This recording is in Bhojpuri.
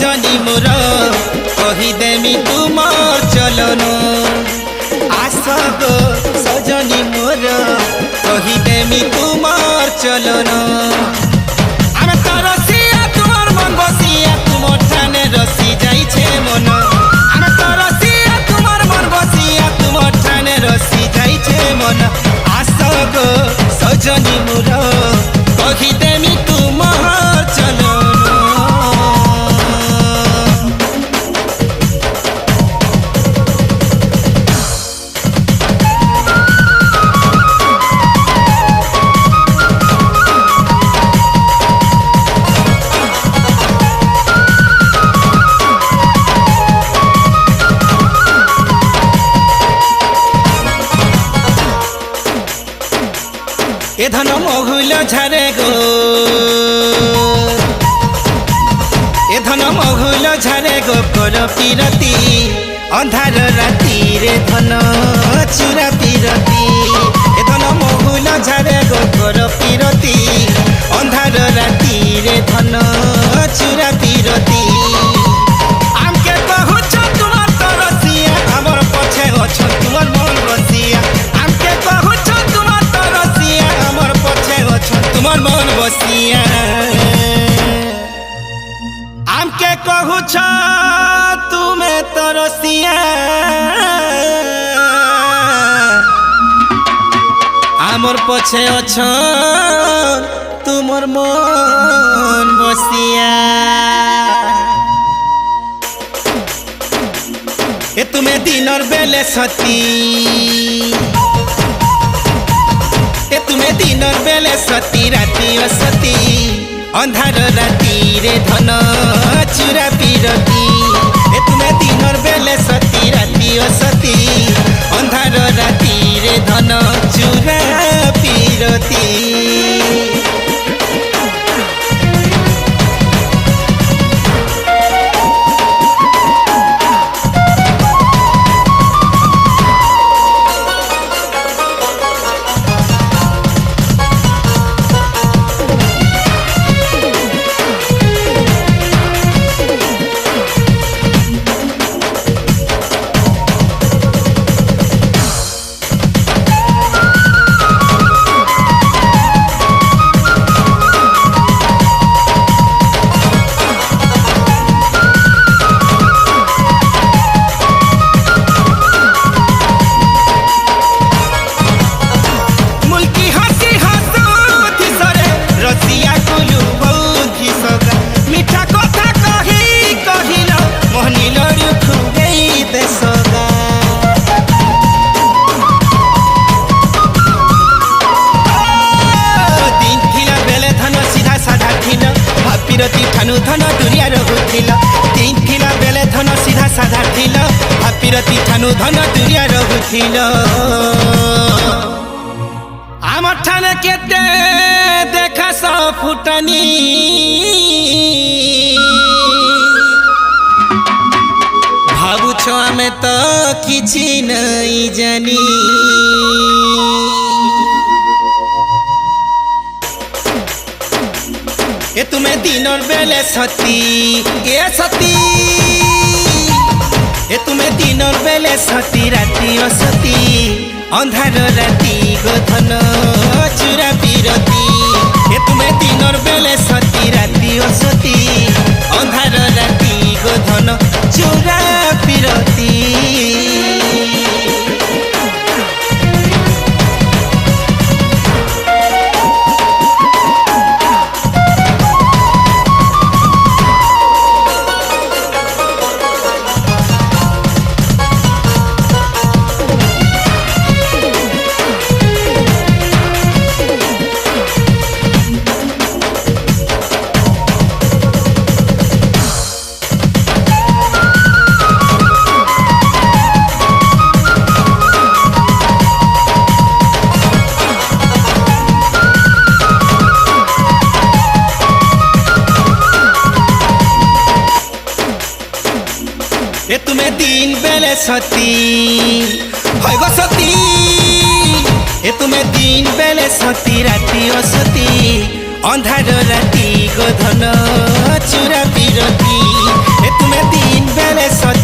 सजनी मोर कहीदेमी तुमर चलन आस गो सजनी मोर कहीदेमी तुमर चलन आमे तो रसिया तुमर मन बसिया तुमर ठाने रसी जाइछे मन आमे तो रसिया तुमर मन बसिया तुमर ठाने रसी जाइछे मन आस गो सजनी मोर कहीदेमी तुमर चलन ए धन महुल झारे गो ए धन महुल झारे गो कर पीरती अंधार राती रे धन चुरा पीरती ए धन महुल झारे गो कर पीरती अंधार राती रे धन चुरा पीरती आमके कहूछ तुमर तरसिया हमर पछे अछ तुमर मन बसिया आमके कहूछ तुमर तरसिया हमर पछे अछ तुमर मन बसिया आमके कहूछ तुमे तरसिया हमर पछे अछ तुमर मन बसिया ए तुम्हें दिनर बेले सती ए तुम्हें दिनर बेले सती राती असती अंधार राती रे धन चुरा पीरती ए तुम्हें दिनर बेले सती राती असती अंधार राती रे धन चुरा पीरती ठानु धन दुरिया रहुथिल तीन थिला बेले धन सीधा साधा थिल भापीरती ठानु धन दुरिया रहुथिल आम ठाने केते देखा स फुटनी भाबुछ आमे तो किछि नहीं जानी ए तुम्हें दिनर बेले सती ए सती ए तुम्हें दिनर बेले सती राती असती अंधार राती गोधन चुरा पीरती ए तुम्हें दिनर बेले सती राती असती अंधार राती गोधन चुरा पीरती ए तुम्हें दिन बेले सती होय गो सती ए तुम्हें दिन बेले सती राती असती अंधार राती गोधन चुरा पीरती। ଏ ତୁମେ ଦିନ ବେଲେ ସଜ